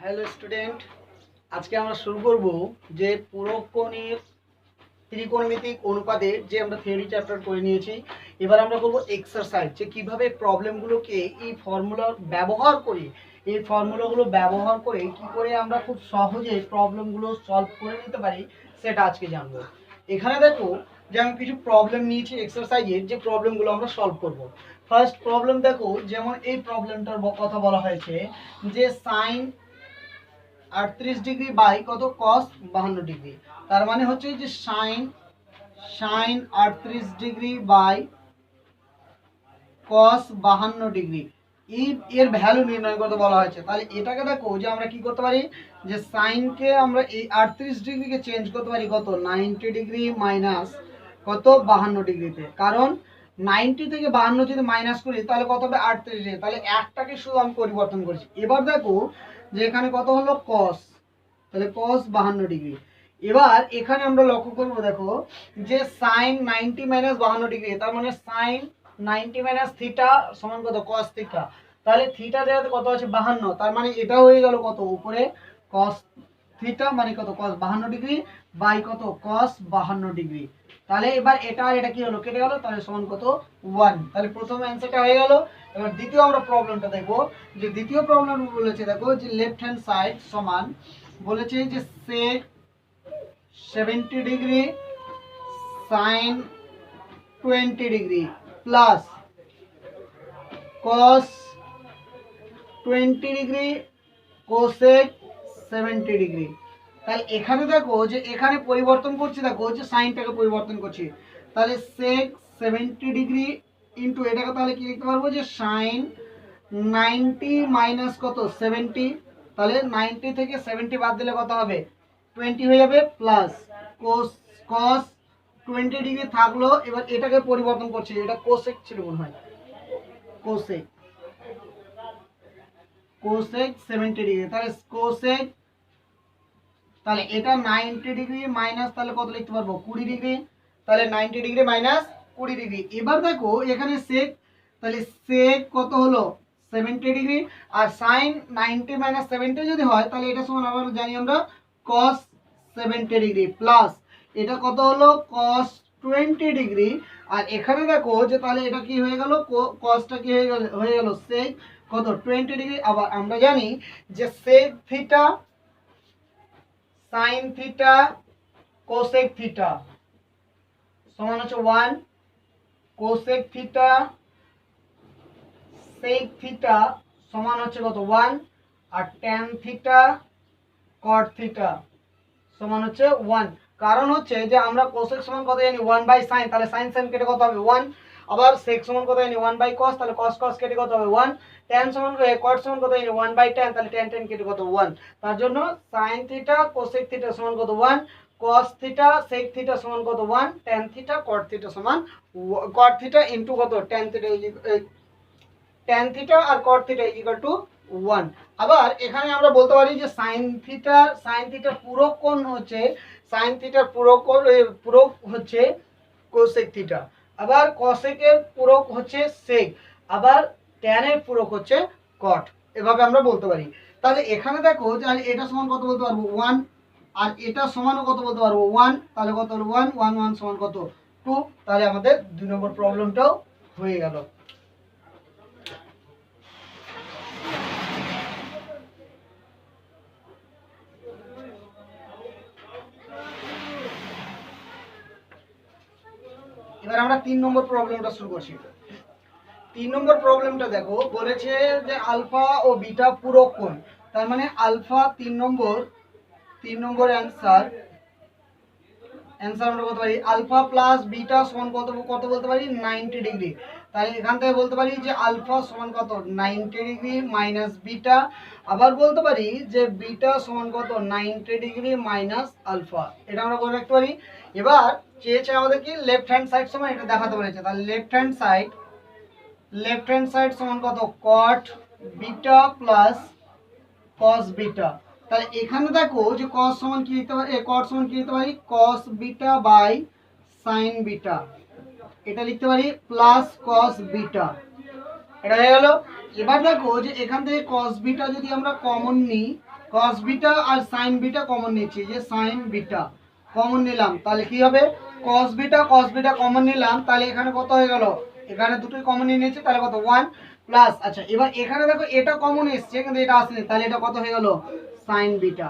Hello student, আজকে আমরা শুরু করব যে পুরকোণের ত্রিকোণমিতিক অনুপাতের যে আমরা থিওরি চ্যাপ্টার করে নিয়েছি। এবার আমরা করব এক্সারসাইজ, যে কিভাবে প্রবলেমগুলোকে এই ফর্মুলাগুলো ব্যবহার করে কি করে আমরা খুব সহজে প্রবলেমগুলো সলভ করে নিতে পারি, সেটা আজকে জানবো। এখানে দেখো যে আমি কিছু প্রবলেম নিয়েছি এক্সারসাইজের, যে প্রবলেমগুলো আমরা সলভ করব। ফার্স্ট প্রবলেম দেখো, যেমন এই প্রবলেমটার কথা বলা হয়েছে যে সাইন 38 ডিগ্রি বাই কত কস 52 ডিগ্রি। তার মানে হচ্ছে যে sin 38 degree by cos 52 degree এর ভ্যালু নির্ণয় করতে বলা হয়েছে। তাহলে এটাকে দেখো যে আমরা কি করতে পারি, যে সাইনকে আমরা এই 38 ডিগ্রিকে চেঞ্জ করতে পারি কত 90 ডিগ্রি মাইনাস কত 52 ডিগ্রিতে। কারণ 90 থেকে 52 যদি মাইনাস করি তাহলে কত হবে 38 ডিগ্রি। তাহলে একটাকে শুধু আমি পরিবর্তন করেছি। এবার দেখো যে এখানে কত হলো কস, তাহলে কস 52 ডিগ্রি। এবার এখানে আমরা লক্ষ্য করবো, দেখো যে সাইন 90 মাইনাস 52 ডিগ্রি, তার মানে সাইন 90 মাইনাস থিটা সমান কত কস থিটা। তাহলে থিটা জায়গাতে কত আছে 52, তার মানে এটা হয়ে গেল কত উপরে কস থিটা মানে কত কস 52 ডিগ্রি বাই কত কস 52 ডিগ্রি। তাহলে এবার এটা আর এটা কি হলো কেটে গেল, তাহলে সমান কত 1। তাহলে প্রথম অ্যান্সারটা হয়ে গেল। এবার দ্বিতীয় আমরা প্রবলেমটা দেখবো, যে দ্বিতীয় প্রবলেম বলেছে দেখো যে লেফট হ্যান্ড সাইড সমান বলেছে যে সেক 70 ডিগ্রি সাইন 20 ডিগ্রি প্লাস কস 20 ডিগ্রি কোসেক 70 ডিগ্রি। তাহলে এখানে দেখো যে এখানে পরিবর্তন করছি, দেখো যে সাইনটাকে পরিবর্তন করছি। তাহলে সেক 70 ডিগ্রি ইন্টু এটাকে তাহলে কি লিখতে পারবো যে সাইন 90 মাইনাস কত 70। তাহলে 90 থেকে 70 বাদ দিলে কত হবে 20 হয়ে যাবে, প্লাস কোস কস 20 ডিগ্রি থাকলো। এবার এটাকে পরিবর্তন করছি, এটা কোসেক ছিল মনে হয়, কোসেক কোসেক 70 ডিগ্রি। তাহলে কোসেক, তাহলে এটা 90 ডিগ্রি মাইনাস তাহলে কত লিখতে পারবো 20 ডিগ্রি। তাহলে 90 ডিগ্রি মাইনাস 20 ডিগ্রি। এবার দেখো এখানে সেক, তাহলে সেক কত হলো 70 ডিগ্রি, আর সাইন 90 মাইনাস 70 যদি হয় তাহলে এটা সমান আবার জানি আমরা কস 70 ডিগ্রি প্লাস এটা কত হলো কস 20 ডিগ্রি। আর এখানে দেখো যে তাহলে এটা কি হয়ে গেল, কসটা কি হয়ে গেল সেক কত 20 ডিগ্রি। আবার আমরা জানি যে sec theta sin theta cosec theta সমান হচ্ছে 1, কোসেক থিটা সেক থিটা সমান হচ্ছে কত 1, আর ট্যান থিটা কট থিটা সমান হচ্ছে 1। কারণ হচ্ছে যে আমরা কোসেক সমান কত জানি 1 বাই সাইন, তাহলে সাইন সাইন কেটে কত হবে 1। আবার সেক সমান কত জানি 1 বাই কস, তাহলে কস কস কেটে কত হবে 1। ট্যান সমান কট সমান কত জানি 1 বাই ট্যান, তাহলে ট্যান ট্যান কেটে কত 1। তার জন্য সাইন থিটা কোসেক থিটা সমান কত 1, কস থিটা সেক থিটা সমান কত 1, ট্যান থিটা কট থিটা সমান কট থিটা ইনটু কত ট্যান থিটা, ট্যান থিটা আর কট থিটা ইকুয়াল টু 1। আবার এখানে আমরা বলতে পারি যে সাইন থিটার পূরক কোণ হচ্ছে পূরক হচ্ছে কোসেক থিটা, আবার কসেকের পূরক হচ্ছে সেক, আবার ট্যানের পূরক হচ্ছে কট, এভাবে আমরা বলতে পারি। তাহলে এখানে দেখো যে এটা সমান কত বলতে পারবো 1, আর এটা সমানও কত বলতে পারবো 1। তাহলে কত হলো 1 1 1 সমান কত 2। তাহলে আমাদের 2 নম্বর প্রবলেমটাও হয়ে গেল। এবার আমরা 3 নম্বর প্রবলেমটা শুরু করছি। 3 নম্বর প্রবলেমটা দেখো বলেছে যে আলফা ও বিটা পূরক কোণ। তার মানে আলফা 3 নম্বর অ্যান্সার আমরা বলতে পারি আলফা প্লাস বিটা সমান কত কত বলতে পারি 90 ডিগ্রি। তাহলে এখান থেকে বলতে পারি যে আলফা সমান কত 90 ডিগ্রি মাইনাস বিটা। আবার বলতে পারি যে বিটা সমান কত 90 ডিগ্রি মাইনাস আলফা, এটা আমরা করে রাখতে পারি। এবার চেয়েছে আমাদের কি লেফট হ্যান্ড সাইড সমান এটা দেখাতে বলেছে। তাহলে লেফট হ্যান্ড সাইড সমান কত কট বিটা প্লাস কস বিটা। তাহলে এখানে দেখো যে cos সমান কি লিখতে পারি, cot সমান কি লিখতে পারি cos beta by sin beta, এটা লিখতে পারি প্লাস cos বিটা, এটা হয়ে গেল। এবার দেখো যে এখান থেকে cos বিটা যদি আমরা কমন নিই, কস বিটা আর সাইন বিটা কমন নিচ্ছি, যে সাইন বিটা কমন নিলাম, তাহলে কি হবে কস বিটা কমন নিলাম, তাহলে এখানে কত হয়ে গেল, এখানে দুটোই কমন নিয়ে নিয়েছি, তাহলে কত 1 প্লাস, আচ্ছা এবার এখানে দেখো এটা কমন এসছে কিন্তু এটা আসেনি, তাহলে এটা কত হয়ে গেল সাইন বিটা।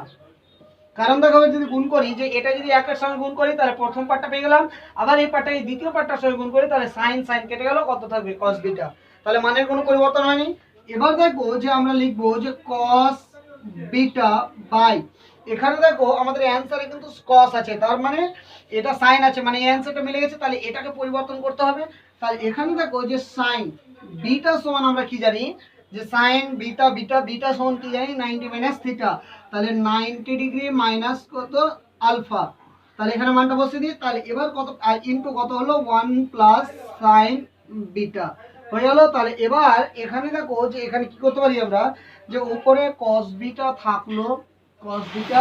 কারণ দেখো যদি গুণ করি, যে এটা যদি একের সঙ্গে গুণ করি তাহলে প্রথম পার্টটা পেয়ে গেলাম, আবার এই পার্টটা এই দ্বিতীয় পার্টটার সঙ্গে গুণ করি তাহলে সাইন কেটে গেল, কত থাকবে কস বিটা, তাহলে মানের কোনো পরিবর্তন হয়নি। এবার দেখো যে আমরা লিখবো যে কস বিটা বাই, এখানে দেখো আমাদের অ্যান্সারে কিন্তু কস আছে, তার মানে এটা সাইন আছে, মানে এই অ্যান্সারটা মিলে গেছে, তাহলে এটাকে পরিবর্তন করতে হবে। তাহলে এখানে দেখো যে সাইন বিটা সমান আমরা কি জানি, যে সাইন বিটা বিটা সমান কি জানি 90 মাইনাস থিটা, তাহলে 90 ডিগ্রি মাইনাস কত আলফা, তাহলে এখানে মানটা বসিয়ে দিই, তাহলে এবার কত ইনটু কত হলো 1 প্লাস সাইন বিটা হয়ে গেল। তাহলে এবার এখানে দেখো যে এখানে কি করতে পারি আমরা, যে উপরে cos বিটা থাকলো cos বিটা,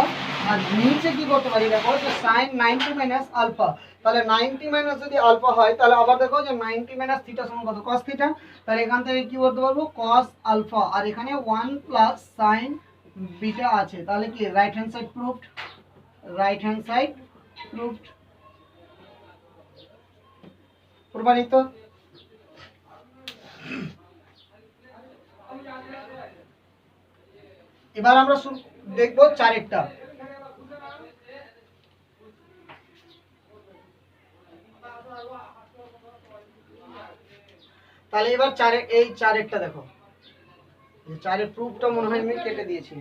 আর নিচে কি করতে পারি দেখো যে sin 90 মাইনাস আলফা, তাহলে 90 মাইনাস যদি আলফা হয় তাহলে আবার দেখো যে 90 মাইনাস থিটা সমান কত cos থিটা, তাহলে এখান থেকে কি করতে পারবো cos আলফা, আর এখানে 1 প্লাস sin বিটা আছে, তাহলে কি right hand side proved, right hand side proved, প্রমাণিত। এবার আমরা দেখবো চারেরটা, তাহলে এবার এই চারেরটা দেখো, যে চারের প্রুফটা মনে হয় আমি কেটে দিয়েছি,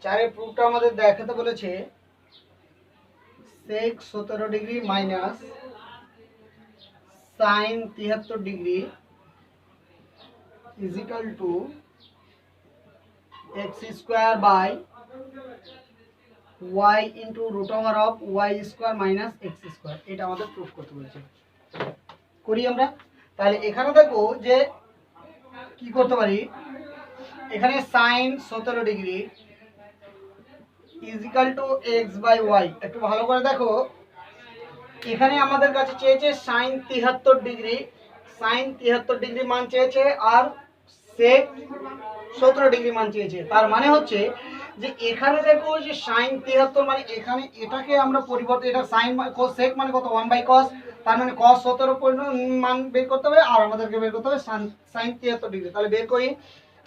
চারের প্রুফটা আমাদের দেখাতে বলেছে sec 17 degree minus sin 73 degree is equal to x square by y into root over of y square minus x square, এটা আমাদের প্রুফ করতে বলেছে, করি আমরা। তাহলে এখানে দেখো যে কি করতে পারি, এখানে sin 17 degree is equal to x by y, একটু ভালো করে দেখো, এখানে আমাদের কাছে চেয়েছে sin 73 ডিগ্রি, sin 73 ডিগ্রি মান চেয়েছে, আর sec 17 ডিগ্রি মান চেয়েছে, তার মানে হচ্ছে যে এখানে দেখো যে sin 73 মানে এখানে এটাকে আমরা পরিবর্তন, এটা sin cos sec মানে কত 1 বাই cos, তার মানে cos 17 মান বের করতে হবে, আর আমাদেরকে বের করতে হবে sin 73 ডিগ্রি, তাহলে বের করি।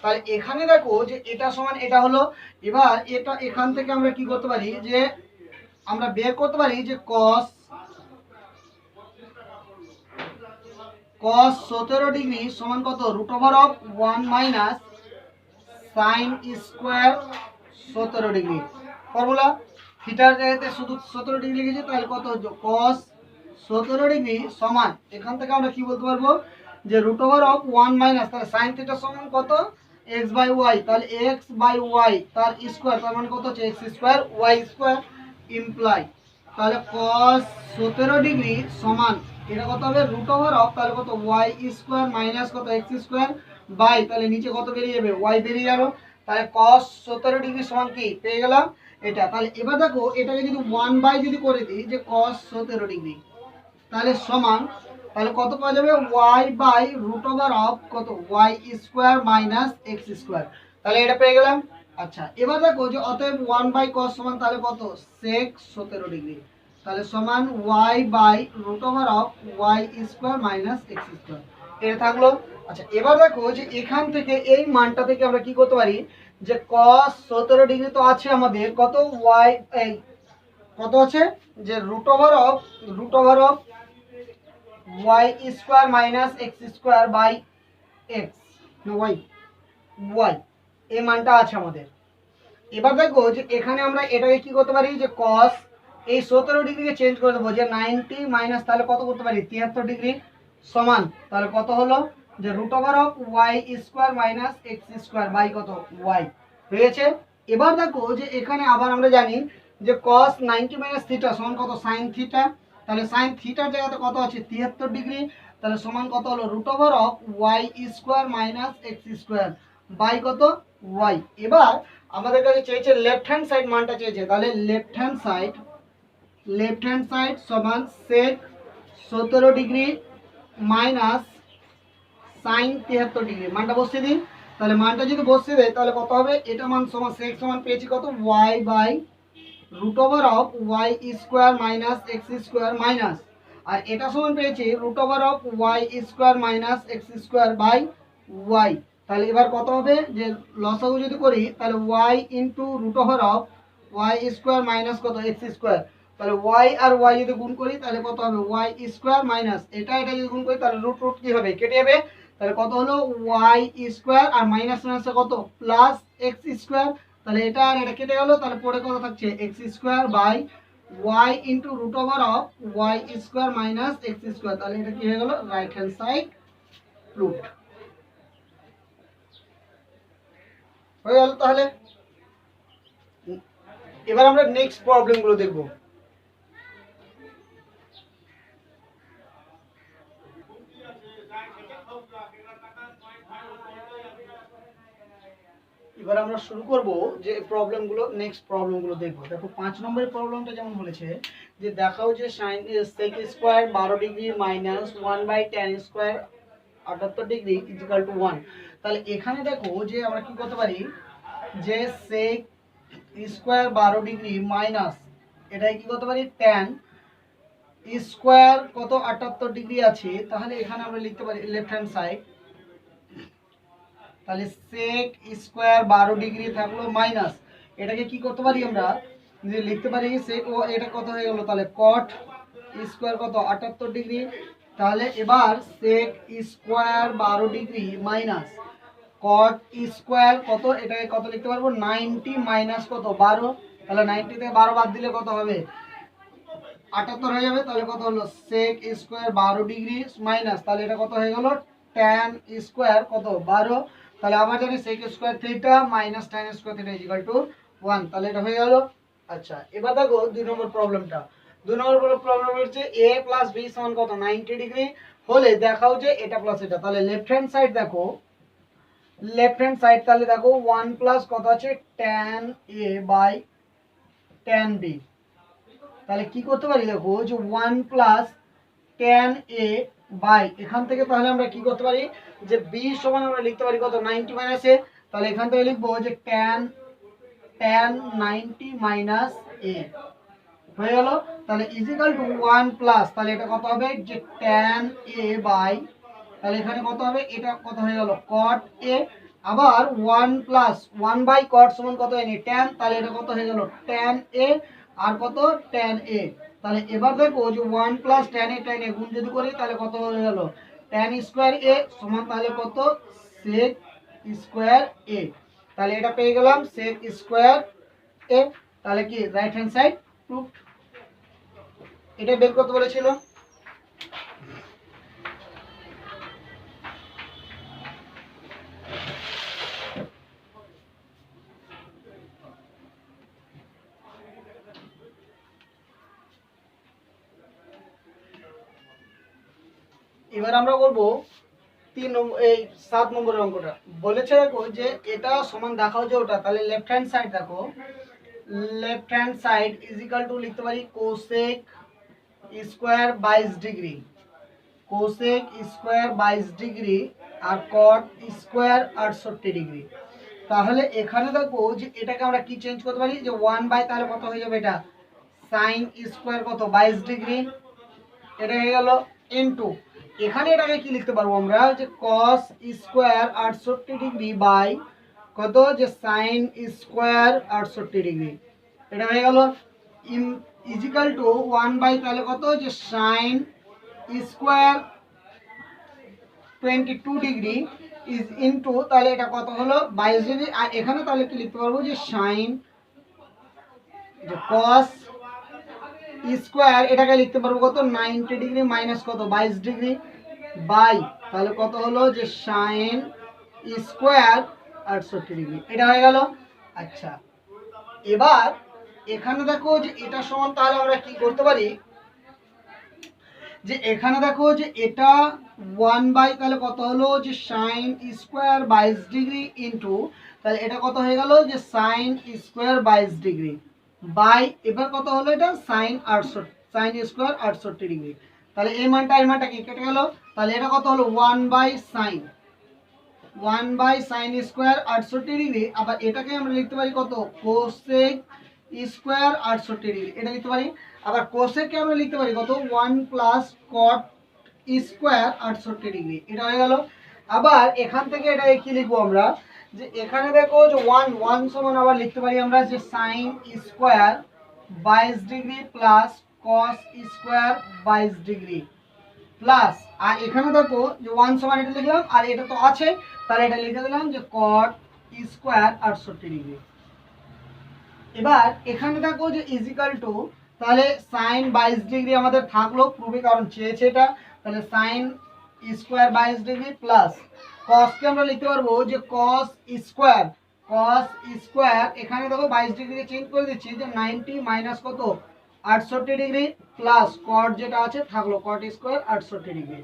তাহলে এখানে দেখো যে এটা সমান এটা হলো, এবার এটা এখান থেকে আমরা কি করতে পারি, যে আমরা বের করতে পারি যে cos 17 ডিগ্রি সমান কত root over of 1 minus sin square 17 degree, formula থিটার জায়গাতে শুধু 17 ডিগ্রি লিখেছি, তাহলে কত হচ্ছে cos 17 ডিগ্রি সমান, এখান থেকে আমরা কি বলতে পারবো, যে রুট ওভার অফ 1 মাইনাস, তাহলে সাইন থিটা সমান কত x বাই y, তাহলে x বাই y তার স্কোয়ার, তার মানে কত হচ্ছে x square y square imply, তাহলে cos 17 ডিগ্রি সমান এটা কত হবে রুট ওভার অফ, তাহলে কত y স্কোয়ার মাইনাস কত x স্কোয়ার বাই, তাহলে নিচে কত বেরিয়ে যাবে y বেরিয়ে গেল, তাহলে cos 17 ডিগ্রি সমান কি পেয়ে গেলাম এটা। তাহলে এবার দেখো এটাকে যদি 1 বাই যদি করে দিই যে cos 17 ডিগ্রি, তাহলে সমান, তাহলে কত পাওয়া যাবে y by root over of কত y square minus x square, তাহলে এটা পেয়ে গেলাম। আচ্ছা এবার দেখো যে অতএব 1 বাই cos সমান তাহলে কত sec 17 ডিগ্রি, তাহলে সমান y by root over of y square minus x square, এটা থাকলো। আচ্ছা এবার দেখো যে এখান থেকে এই মানটা থেকে আমরা কি করতে পারি, যে cos 17 ডিগ্রি তো আছে আমাদের কত y, এই কত আছে যে root over of y square minus x square by x, y এই মানটা আছে আমাদের। এবার দেখো যে এখানে আমরা এটাকে কি করতে পারি, যে cos এই 17 ডিগ্রিকে চেঞ্জ করে দেবো, যে 90 মাইনাস তাহলে কত করতে পারি 73 ডিগ্রি সমান, তাহলে কত হলো যে root over of y square minus x square by কত y হয়েছে। এবার দেখো যে এখানে আবার আমরা জানি যে cos 90 মাইনাস থিটা সমান কত sin থিটা, তাহলে sin থিটার জায়গাতে কত আছে 73 ডিগ্রি, তাহলে সমান কত হলো root over of y square minus x square by কত y। এবার আমাদের কাছে চেয়েছে লেফট হ্যান্ড সাইড মানটা চেয়েছে, তাহলে লেফট হ্যান্ড সাইড সমান sec 17 degree minus sine 73 degree মানটা বসিয়ে দিই। তাহলে মানটা যদি বসিয়ে দেয় তাহলে কত হবে, এটা মান সমান সেক সমান পেয়েছি কত y by root over of y square minus x square minus, আর এটা সমান পেয়েছি root over of y square minus x square by y. তাহলে এবার কত হবে, যে লসাগু যদি করি তাহলে y into root over of y square minus কত এক্স স্কোয়ার, তাহলে ওয়াই আর ওয়াই যদি গুণ করি তাহলে কত হবে ওয়াই স্কোয়ার মাইনাস এটা যদি গুণ করি তাহলে রুট রুট কি হবে, কেটে যাবে। তাহলে কত হলো ওয়াই স্কোয়ার আর মাইনাস মাইনাসে কত প্লাস এক্স স্কোয়ার, তাহলে এটা আর এটা কেটে গেল, তাহলে পরে কত থাকছে x square by y into root over of y square minus x square, তাহলে এটা কি হয়ে গেল রাইট হ্যান্ড সাইড রুট হয়ে গেল। তাহলে এবার আমরা নেক্সট প্রবলেম গুলো দেখব। এবার আমরা শুরু করব যে প্রবলেমগুলো, নেক্সট প্রবলেমগুলো দেখব। দেখো 5 নম্বরের প্রবলেমটা যেমন বলেছে যে দেখাও যে sin sec square 12 degree minus 1/tan square 78 degree equal to 1। তাহলে এখানে দেখো যে আমরা কি করতে পারি, যে sec স্কয়ার 12 ডিগ্রি মাইনাস এটাই কি করতে পারি tan স্কয়ার কত 78 ডিগ্রি আছে, তাহলে এখানে আমরা লিখতে পারি লেফট হ্যান্ড সাইড, তাহলে sec স্কয়ার 12 ডিগ্রি থাকলো মাইনাস এটাকে কি করতে পারি আমরা, যে লিখতে পারি sec ও এটা কত হয়ে গেল, তাহলে cot স্কয়ার কত 78 ডিগ্রি, তাহলে এবার sec square 12 degree minus cot square কত, এটাকে কত লিখতে পারবো 90 মাইনাস কত 12, তাহলে 90 থেকে 12 বাদ দিলে কত হবে 78 হয়ে যাবে, তাহলে কত হলো sec স্কয়ার 12 ডিগ্রি মাইনাস, তাহলে এটা কত হয়ে গেল tan স্কয়ার কত 12, তাহলে আবার জানি sec square theta minus tan square theta equal to 1, তাহলে এটা হয়ে গেল। আচ্ছা এবার দেখো 2 নম্বর প্রবলেমটা। 2 নম্বর প্রবলেম হচ্ছে a প্লাস b সমান কত 90 ডিগ্রি হলে দেখাও যে এটা প্লাস এটা, তাহলে লেফট হ্যান্ড সাইড দেখো, লেফট হ্যান্ড সাইড তাহলে দেখো 1 প্লাস কত আছে tan a বাই tan b, তাহলে কি করতে পারি দেখো যে 1 প্লাস tan a বাই এখান থেকে তাহলে আমরা কি করতে পারি যে b সমান আমরা লিখতে পারি কত 90 মাইনাস a, তাহলে এখান থেকে লিখবো যে tan 90 মাইনাস a হয়ে গেল, তাহলে ইজিক্যাল টু 1 প্লাস তাহলে এটা কত হবে যে tan a বাই, তাহলে এখানে কত হবে এটা কত হয়ে গেল cot a, আবার 1 প্লাস 1 বাই cot সমান কত এনে tan, তাহলে এটা কত হয়ে গেল tan a আর কত tan a, তাহলে এবার দেখো যে 1 প্লাস tan a গুণ যদি করি তাহলে কত হয়ে গেল tan স্কয়ার a সমান তাহলে কত sec স্কয়ার a, তাহলে এটা পেয়ে গেলাম sec স্কয়ার a, তাহলে কি রাইট হ্যান্ড সাইড প্রুফ, এটা বের করতে বলেছিল। এবার আমরা করব 3 নম্বর এই 7 নম্বরের অঙ্কটা। বলেছে দেখো যে এটা সমান দেখাও যে ওটা, তাহলে লেফট হ্যান্ড সাইড দেখো, left hand side is equal to লিখতে পারি cosec square 22 degree, cosec square 22 degree আর কট স্কয়ার 68 ডিগ্রি। তাহলে এখানে দেখো যে এটাকে আমরা কি চেঞ্জ করতে পারি যে 1 বাই তাহলে কত হয়ে যাবে এটা sin স্কয়ার কত 22 ডিগ্রি, এটা হয়ে গেল ইনটু এখানে এটাকে কি লিখতে পারবো আমরা যে cos স্কয়ার 68 ডিগ্রি বাই কত যে sin স্কয়ার 68 ডিগ্রি, এটা হয়ে গেল ইজিক্যাল টু 1 বাই তাহলে কত যে sin square 22 degree is into তাহলে এটা কত হলো 22 ডিগ্রি, আর এখানে তাহলে কি লিখতে পারবো যে sin যে cos স্কয়ার এটাকে লিখতে পারবো কত 90 ডিগ্রি মাইনাস কত 22 ডিগ্রি বাই তাহলে কত হলো যে sin স্কয়ার 68 ডিগ্রি, এটা হয়ে গেল। আচ্ছা এবার এখানে দেখো যে এটা সমান তাহলে আমরা কি করতে পারি, যে এখানে দেখো যে এটা 1 বাই তাহলে কত হলো যে sin স্কয়ার 22 ডিগ্রি ইনটু তাহলে এটা কত হয়ে গেল যে sin স্কয়ার 22 ডিগ্রি বাই এবার কত হলো এটা sin 68 sin স্কয়ার 68 ডিগ্রি, তাহলে এই মানটা কি কেটে গেল, তাহলে এটা কত হলো 1 by sin 1/sin square 68 degree, আবার এটাকে আমরা লিখতে পারি কত কোসেক স্কোয়ার 68 ডিগ্রি, এটা লিখতে পারি। আবার কোসেককে আমরা লিখতে পারি কত 1 প্লাস কট স্কোয়ার 68 ডিগ্রি, এটা হয়ে গেল। আবার এখান থেকে এটা কি লিখবো আমরা, যে এখানে দেখো যে 1 সমান আবার লিখতে পারি আমরা যে sine square 22 degree plus cos square 22 degree plus, আর এখানে দেখো যে 1 সমান এটা লিখলাম, আর এটা তো আছে তাহলে এটা লিখে দিলাম যে কট স্কোয়ার 68 ডিগ্রি। এবার এখানে দেখো যে ইজিক্যাল টু, তাহলে সাইন 22 ডিগ্রি আমাদের থাকলো প্রুফে, কারণ চেয়েছে এটা, তাহলে সাইন স্কোয়ার 22 ডিগ্রি প্লাস কসকে আমরা লিখতে পারবো যে কস স্কোয়ার এখানে দেখো 22 ডিগ্রি চেঞ্জ করে দিচ্ছি যে 90 মাইনাস কত 68 ডিগ্রি প্লাস কট যেটা আছে থাকলো কট স্কোয়ার 68 ডিগ্রি।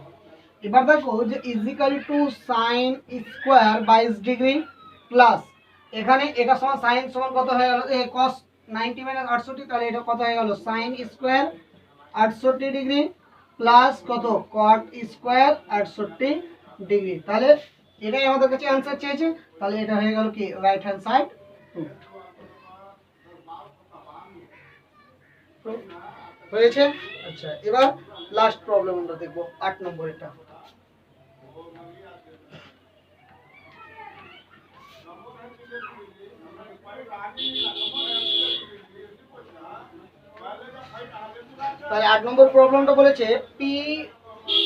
এবার দেখো যে equal to sin square 22 degree plus এখানে এটা সমান সাইন সমান কত হয়ে গেল cos 90 মাইনাস 68, তাহলে এটা কত হয়ে গেল সাইন স্কোয়ার 68 ডিগ্রি প্লাস কত cot স্কোয়ার 68 ডিগ্রি। তাহলে এটাই আমাদের কাছে आंसर চেয়েছে, তাহলে এটা হয়ে গেল কি রাইট হ্যান্ড সাইড প্রুফ হয়েছে। আচ্ছা, এবার লাস্ট প্রবলেম আমরা দেখব 8 নম্বরেরটা। তাহলে 8 নম্বর প্রবলেমটা বলেছে p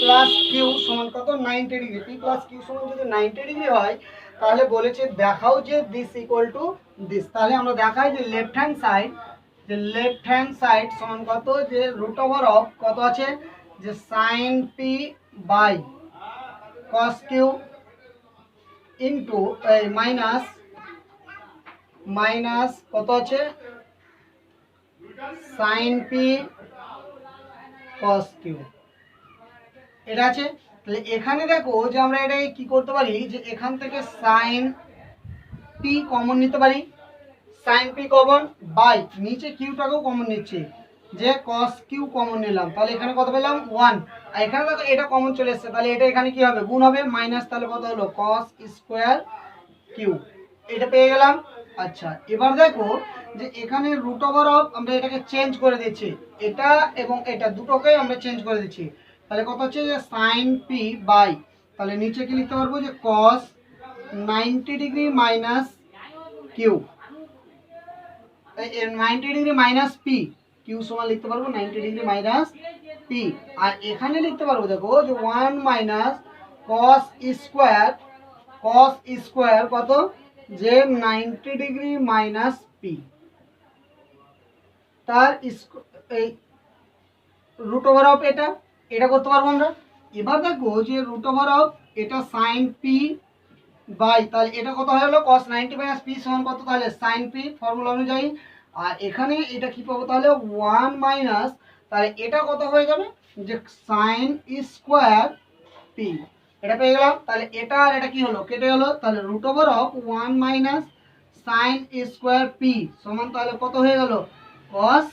প্লাস কিউ সমান কত 90 ডিগ্রি। p প্লাস কিউ সমান যদি 90 ডিগ্রি হয় তাহলে বলেছে দেখাও যে দিস ইকুয়াল টু দিস। তাহলে আমরা দেখাই যে লেফট হ্যান্ড সাইড সমান কত যে রুট ওভার অফ কত আছে যে sin p by cos q into minus কত আছে sin p cos q, এটা আছে। তাহলে এখানে দেখো যে আমরা এটাকে কি করতে পারি যে এখান থেকে sin p কমন নিতে পারি, sin p কমন বাই নিচে কিউটাকেও কমন নিচ্ছি যে cos q কমন নিলাম, তাহলে এখানে কত পেলাম 1, আর এখানে দেখো এটা কমন চলে এসেছে, তাহলে এটা এখানে কি হবে গুণ হবে মাইনাস, তাহলে কত হলো cos স্কোয়ার q, এটা পেয়ে গেলাম। আচ্ছা, এবার দেখো যে এখানে রুট ওভার অফ আমরা এটাকে চেঞ্জ করে দিচ্ছি, এটা এবং এটা দুটোকে আমরা চেঞ্জ করে দিচ্ছি, তাহলে কত হচ্ছে যে sin p বাই, তাহলে নিচে কি লিখতে পারবো যে cos 90 degree minus q, 90 degree minus p, q সমান লিখতে পারবো 90 ডিগ্রি মাইনাস পি, আর এখানে লিখতে পারবো দেখো যে 1 মাইনাস cos স্কোয়ার কত যে 90 ডিগ্রি মাইনাস পি, তার এই রুট ওভার অফ এটা করতে পারবো আমরা। এবার দেখো যে রুট ওভার অফ এটা sin p বাই, তাহলে এটা কত হয়ে গেল cos 90 মাইনাস p সমান কত, তাহলে sin p ফর্মুলা অনুযায়ী, আর এখানে এটা কি পাবো তাহলে 1 মাইনাস, তাহলে এটা কত হয়ে যাবে যে sin স্কোয়ার p, এটা পেয়ে গেলাম। তাহলে এটা আর এটা কি হলো কেটে গেল, তাহলে root over of 1 minus sin square p সমান তাহলে কত হয়ে গেল cos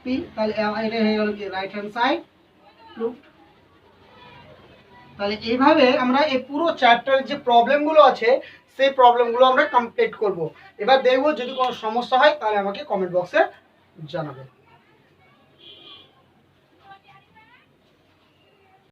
p, তাহলে এটা হয়ে গেল কি রাইট হ্যান্ড সাইড প্রুফ। তাহলে এইভাবে আমরা এই পুরো চ্যাপ্টারের যে প্রবলেমগুলো আছে সেই প্রবলেমগুলো আমরা কমপ্লিট করব। এবার দেখবো যদি কোনো সমস্যা হয় তাহলে আমাকে কমেন্ট বক্সে জানাবে।